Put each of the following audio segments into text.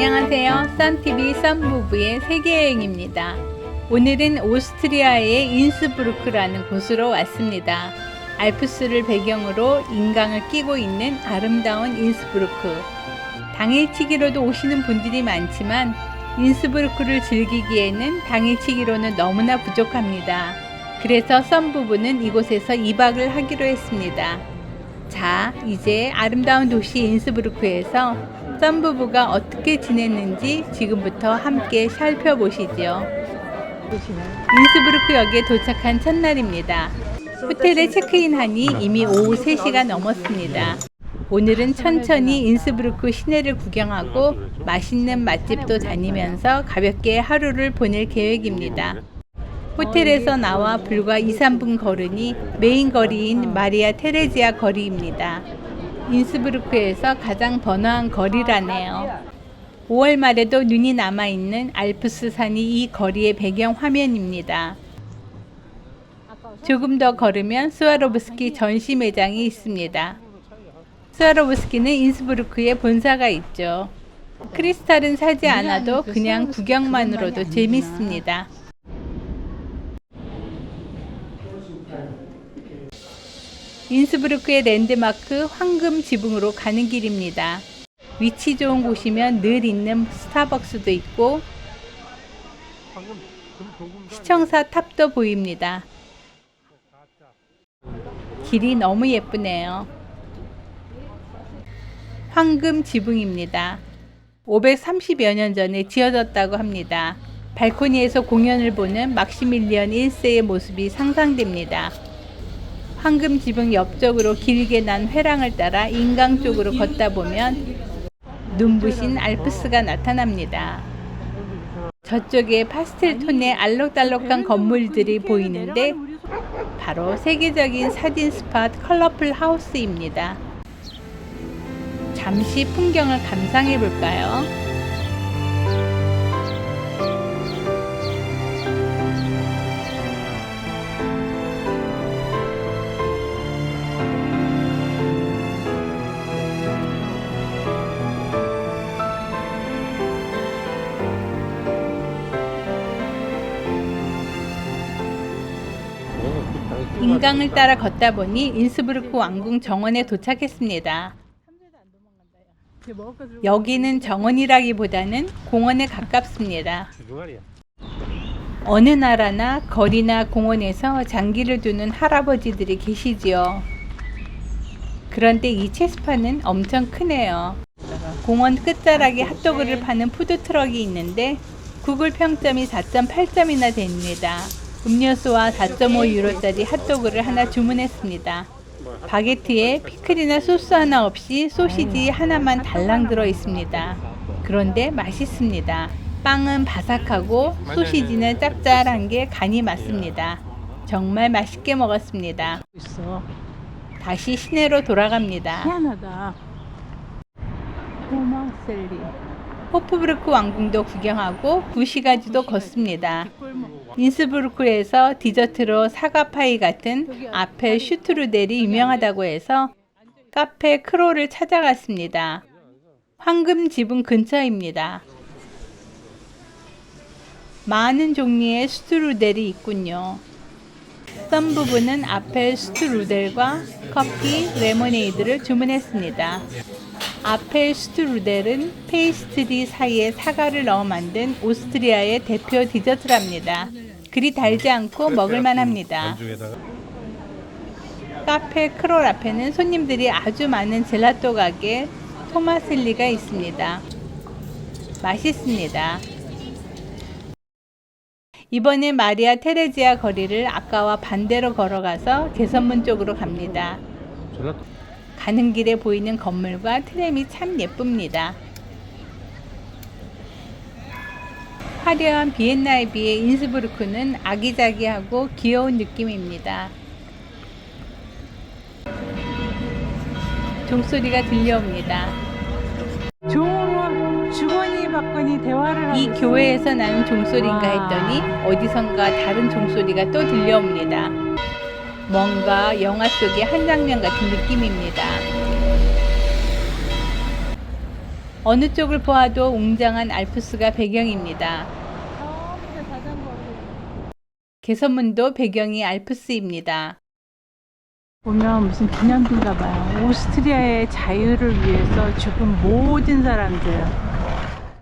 안녕하세요. 썬TV 썬부부의 세계여행입니다. 오늘은 오스트리아의 인스부르크라는 곳으로 왔습니다. 알프스를 배경으로 인강을 끼고 있는 아름다운 인스부르크. 당일치기로도 오시는 분들이 많지만 인스부르크를 즐기기에는 당일치기로는 너무나 부족합니다. 그래서 썬부부는 이곳에서 2박을 하기로 했습니다. 자, 이제 아름다운 도시 인스부르크에서 썬부부가 어떻게 지냈는지 지금부터 함께 살펴보시죠. 인스부르크역에 도착한 첫날입니다. 호텔에 체크인하니 이미 오후 3시가 넘었습니다. 오늘은 천천히 인스부르크 시내를 구경하고 맛있는 맛집도 다니면서 가볍게 하루를 보낼 계획입니다. 호텔에서 나와 불과 2~3분 걸으니 메인 거리인 마리아 테레지아 거리입니다. 인스부르크에서 가장 번화한 거리라네요. 5월 말에도 눈이 남아있는 알프스 산이 이 거리의 배경 화면입니다. 조금 더 걸으면 스와로브스키 전시 매장이 있습니다. 스와로브스키는 인스부르크에 본사가 있죠. 크리스탈은 사지 않아도 그냥 구경만으로도 재밌습니다. 인스부르크의 랜드마크 황금 지붕으로 가는 길입니다. 위치 좋은 곳이면 늘 있는 스타벅스도 있고 시청사 탑도 보입니다. 길이 너무 예쁘네요. 황금 지붕입니다. 530여 년 전에 지어졌다고 합니다. 발코니에서 공연을 보는 막시밀리언 1세의 모습이 상상됩니다. 황금 지붕 옆쪽으로 길게 난 회랑을 따라 인강 쪽으로 걷다 보면 눈부신 알프스가 나타납니다. 저쪽에 파스텔 톤의 알록달록한 건물들이 보이는데 바로 세계적인 사진 스팟 컬러풀 하우스입니다. 잠시 풍경을 감상해 볼까요? 인강을 따라 걷다 보니 인스부르크 왕궁 정원에 도착했습니다. 여기는 정원이라기보다는 공원에 가깝습니다. 어느 나라나 거리나 공원에서 장기를 두는 할아버지들이 계시지요. 그런데 이 체스파는 엄청 크네요. 공원 끝자락에 핫도그를 파는 푸드트럭이 있는데 구글 평점이 4.8점이나 됩니다. 음료수와 4.5유로짜리 핫도그를 하나 주문했습니다. 바게트에 피클이나 소스 하나 없이 소시지 하나만 달랑 들어 있습니다. 그런데 맛있습니다. 빵은 바삭하고 소시지는 짭짤한 게 간이 맞습니다. 정말 맛있게 먹었습니다. 다시 시내로 돌아갑니다. 희한하다. 토마셀리 호프부르크 왕궁도 구경하고 구시가지도 걷습니다. 인스부르크에서 디저트로 사과파이 같은 아펠 슈트루델이 유명하다고 해서 카페 크로를 찾아갔습니다. 황금 지붕 근처입니다. 많은 종류의 슈트루델이 있군요. 어떤 부분은 아펠 슈트루델과 커피, 레모네이드를 주문했습니다. 아펠 슈트루델은 페이스트리 사이에 사과를 넣어 만든 오스트리아의 대표 디저트랍니다. 그리 달지 않고 먹을만 합니다. 카페 크롤 앞에는 손님들이 아주 많은 젤라또 가게 토마셀리가 있습니다. 맛있습니다. 이번엔 마리아 테레지아 거리를 아까와 반대로 걸어가서 개선문 쪽으로 갑니다. 가는 길에 보이는 건물과 트램이 참 예쁩니다. 화려한 비엔나에 비해 인스부르크는 아기자기하고 귀여운 느낌입니다. 종소리가 들려옵니다. 주거니 받거니 대화를 이 하고 교회에서 나는 종소리인가 했더니 어디선가 다른 종소리가 또 들려옵니다. 뭔가 영화 속의 한 장면 같은 느낌입니다. 어느 쪽을 보아도 웅장한 알프스가 배경입니다. 개선문도 배경이 알프스입니다. 보면 무슨 기념비인가 봐요. 오스트리아의 자유를 위해서 죽은 모든 사람들.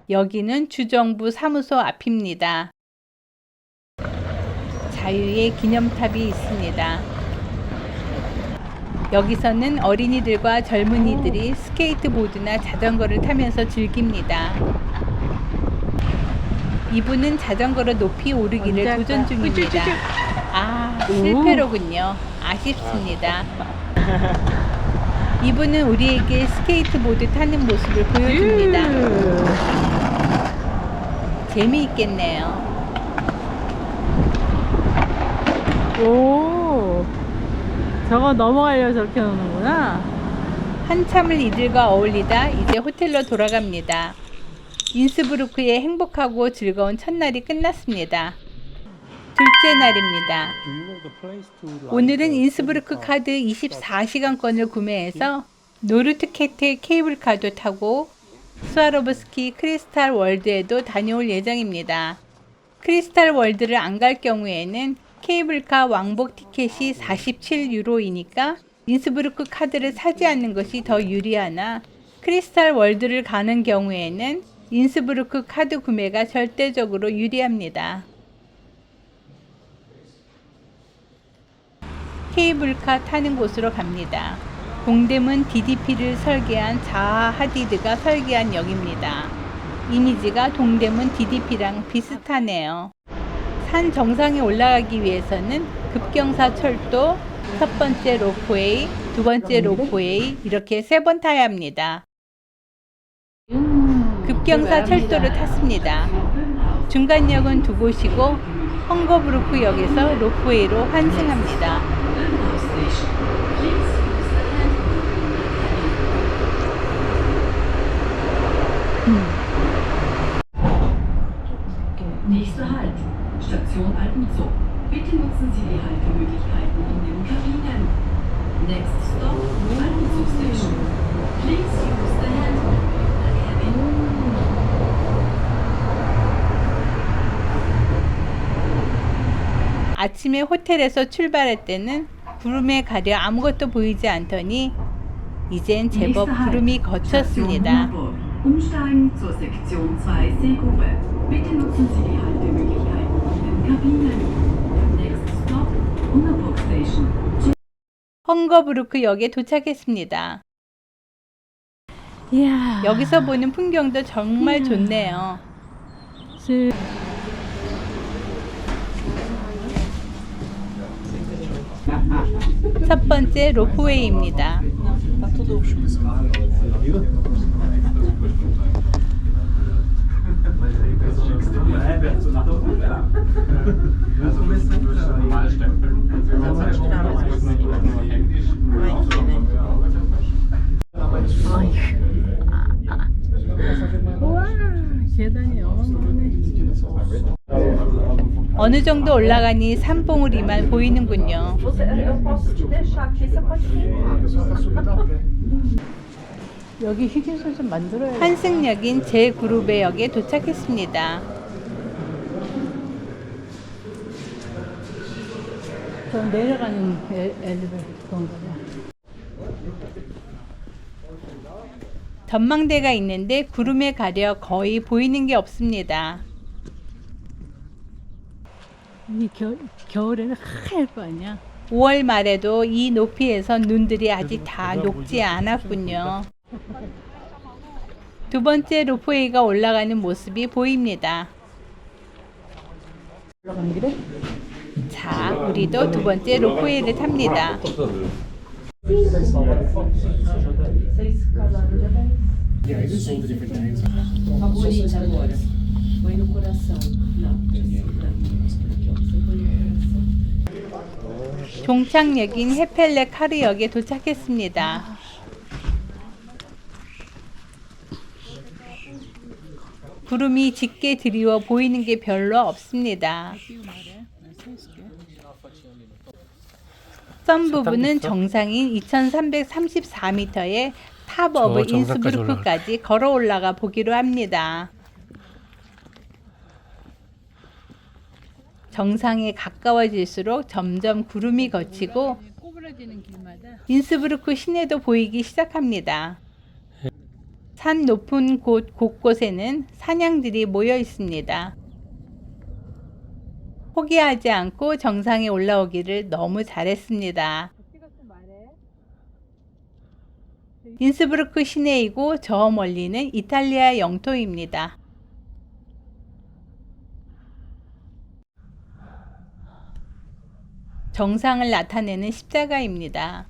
여기는 주정부 사무소 앞입니다. 자유의 기념탑이 있습니다. 여기서는 어린이들과 젊은이들이 스케이트보드나 자전거를 타면서 즐깁니다. 이분은 자전거로 높이 오르기를 도전 중입니다. 아, 실패로군요. 아쉽습니다. 이분은 우리에게 스케이트보드 타는 모습을 보여줍니다. 재미있겠네요. 오, 저거 넘어가려고 저렇게 노는구나. 한참을 이들과 어울리다 이제 호텔로 돌아갑니다. 인스브루크의 행복하고 즐거운 첫날이 끝났습니다. 둘째 날입니다. 오늘은 인스브루크 카드 24시간권을 구매해서 노르트케테 케이블카도 타고 스와로브스키 크리스탈 월드에도 다녀올 예정입니다. 크리스탈 월드를 안 갈 경우에는 케이블카 왕복 티켓이 47유로이니까 인스브루크 카드를 사지 않는 것이 더 유리하나 크리스탈 월드를 가는 경우에는 인스브루크 카드 구매가 절대적으로 유리합니다. 케이블카 타는 곳으로 갑니다. 동대문 DDP를 설계한 자하 하디드가 설계한 역입니다. 이미지가 동대문 DDP랑 비슷하네요. 산 정상에 올라가기 위해서는 급경사 철도, 첫 번째 로프웨이, 두 번째 로프웨이 이렇게 3번 타야 합니다. 급경사 철도를 탔습니다. 중간역은 두 곳이고 헝거브루크 역에서 로프웨이로 환승합니다. Nächster Halt, Station Alpenzug. Bitte nutzen Sie die Haltemöglichkeiten in den Kabinen. Next stop, Alpenzug Station. Please use the handrail in the cabin. 아침에 호텔에서 출발할 때는 구름에 가려 아무것도 보이지 않더니 이젠 제법 구름이 거쳤습니다. Umsteigen zur Sektion 2 Seegruppe. Bitte nutzen Sie die Haltemöglichkeiten in den Kabinen. Next stop, Ungerburg Station. 헝거브루크 역에 도착했습니다. 이야. 여기서 보는 풍경도 정말 좋네요. 첫 번째 로프웨이입니다. 우와, 계단이 어마어마하네. 어느 정도 올라가니 산봉우리만 보이는군요. 여기 휴게소 좀 만들어야 돼. 환승역인 제9룹의 역에 도착했습니다. 저 내려가는 엘리베이터 건가요? 전망대가 있는데 구름에 가려 거의 보이는 게 없습니다. 이 겨울에는 하얄 거 아니야? 5월 말에도 이 높이에서 눈들이 아직 다 녹지 않았군요. 두 번째 로프웨이가 올라가는 모습이 보입니다. 올라가는 길에? 자, 우리도 두 번째 로프웨이를 탑니다. 종착역인 헤펠레 카르역에 도착했습니다. 구름이 짙게 드리워 보이는 게 별로 없습니다. 선 부분은 정상인 2334m의 탑 오브 저 정상까지 인스부르크까지 걸어 올라가 보기로 합니다. 정상에 가까워질수록 점점 구름이 걷히고 꼬부라지는 길마다 인스부르크 시내도 보이기 시작합니다. 산 높은 곳 곳곳에는 사냥들이 모여 있습니다. 포기하지 않고 정상에 올라오기를 너무 잘했습니다. 인스부르크 시내이고 저 멀리는 이탈리아 영토입니다. 정상을 나타내는 십자가입니다.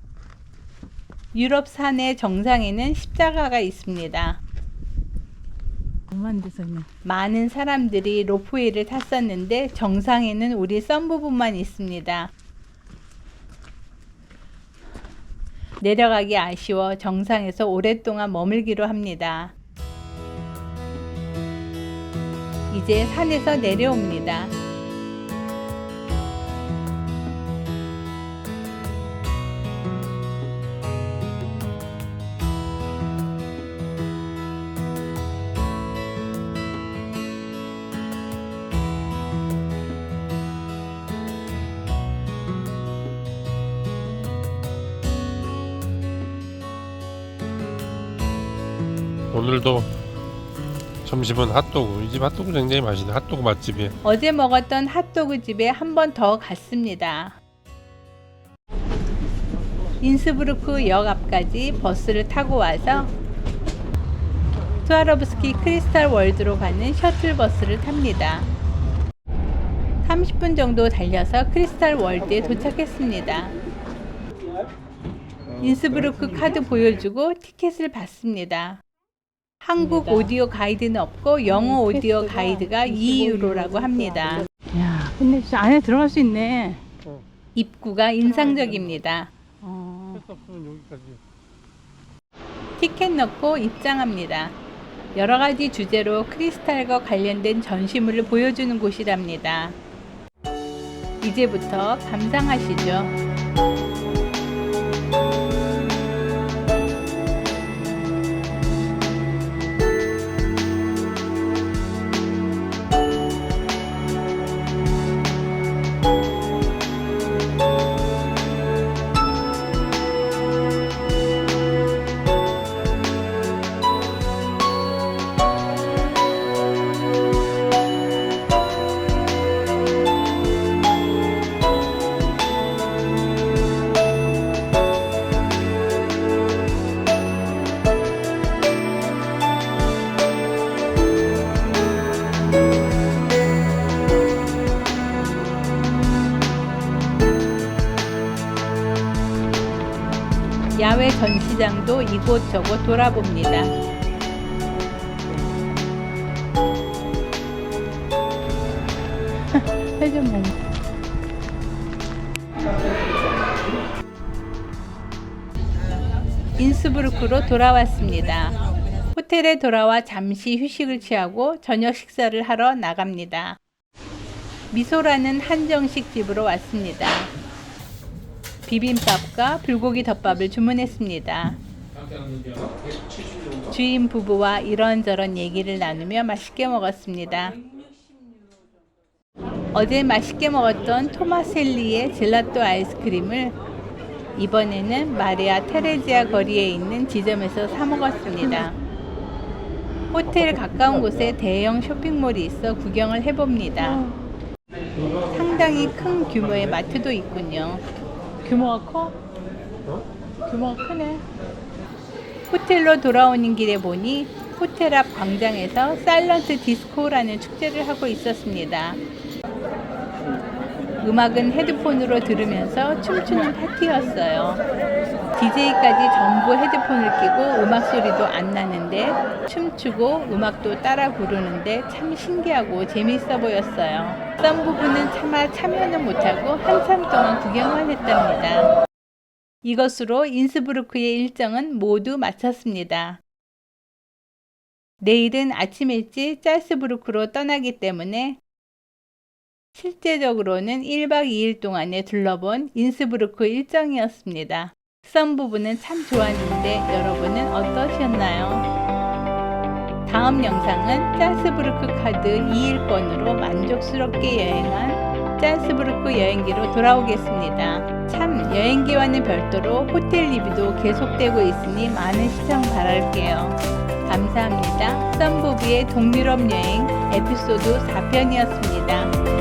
유럽 산의 정상에는 십자가가 있습니다. 엄한 데서 그냥 많은 사람들이 로프웨이를 탔었는데 정상에는 우리 선 부분만 있습니다. 내려가기 아쉬워 정상에서 오랫동안 머물기로 합니다. 이제 산에서 내려옵니다. 오늘도 점심은 핫도그. 이 집 핫도그 굉장히 맛있네. 핫도그 맛집이에요. 어제 먹었던 핫도그 집에 한 번 더 갔습니다. 인스부르크 역 앞까지 버스를 타고 와서 스와로브스키 크리스탈 월드로 가는 셔틀 버스를 탑니다. 30분 정도 달려서 크리스탈 월드에 도착했습니다. 인스부르크 카드 보여주고 티켓을 받습니다. 한국 오디오 가이드는 없고 영어 오디오 가이드가 2유로라고 합니다. 야 근데 진짜 안에 들어갈 수 있네. 입구가 인상적입니다. 여기까지. 티켓 넣고 입장합니다. 여러 가지 주제로 크리스탈과 관련된 전시물을 보여주는 곳이랍니다. 이제부터 감상하시죠. 야외 전시장도 이곳저곳 돌아봅니다. 회전 먹. 인스부르크로 돌아왔습니다. 호텔에 돌아와 잠시 휴식을 취하고 저녁 식사를 하러 나갑니다. 미소라는 한정식 집으로 왔습니다. 비빔밥과 불고기 덮밥을 주문했습니다. 주인 부부와 이런저런 얘기를 나누며 맛있게 먹었습니다. 어제 맛있게 먹었던 토마셀리의 젤라또 아이스크림을 이번에는 마리아 테레지아 거리에 있는 지점에서 사 먹었습니다. 호텔 가까운 곳에 대형 쇼핑몰이 있어 구경을 해봅니다. 상당히 큰 규모의 마트도 있군요. 규모가 커? 규모가 크네. 호텔로 돌아오는 길에 보니 호텔 앞 광장에서 사일런트 디스코라는 축제를 하고 있었습니다. 음악은 헤드폰으로 들으면서 춤추는 파티였어요. DJ까지 전부 헤드폰을 끼고 음악 소리도 안 나는데 춤추고 음악도 따라 부르는데 참 신기하고 재밌어 보였어요. 어떤 부분은 차마 참여는 못하고 한참 동안 구경만 했답니다. 이것으로 인스부르크의 일정은 모두 마쳤습니다. 내일은 아침 일찍 짤스부르크로 떠나기 때문에 실제적으로는 1박 2일 동안에 둘러본 인스부르크 일정이었습니다. 썸 부부는 참 좋았는데 여러분은 어떠셨나요? 다음 영상은 짤스부르크 카드 2일권으로 만족스럽게 여행한 짤스부르크 여행기로 돌아오겠습니다. 참 여행기와는 별도로 호텔 리뷰도 계속되고 있으니 많은 시청 바랄게요. 감사합니다. 썸 부부의 동유럽 여행 에피소드 4편이었습니다.